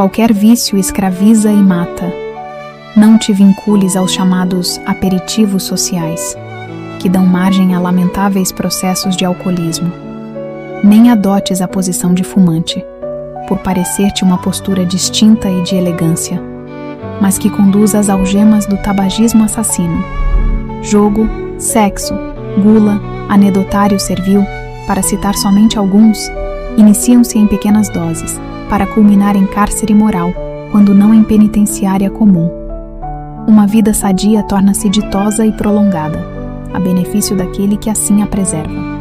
Qualquer vício escraviza e mata. Não te vincules aos chamados aperitivos sociais, que dão margem a lamentáveis processos de alcoolismo. Nem adotes a posição de fumante, por parecer-te uma postura distinta e de elegância, mas que conduz às algemas do tabagismo assassino. Jogo, sexo, gula, anedotário servil, para citar somente alguns, iniciam-se em pequenas doses, para culminar em cárcere moral, quando não em penitenciária comum. Uma vida sadia torna-se ditosa e prolongada, a benefício daquele que assim a preserva.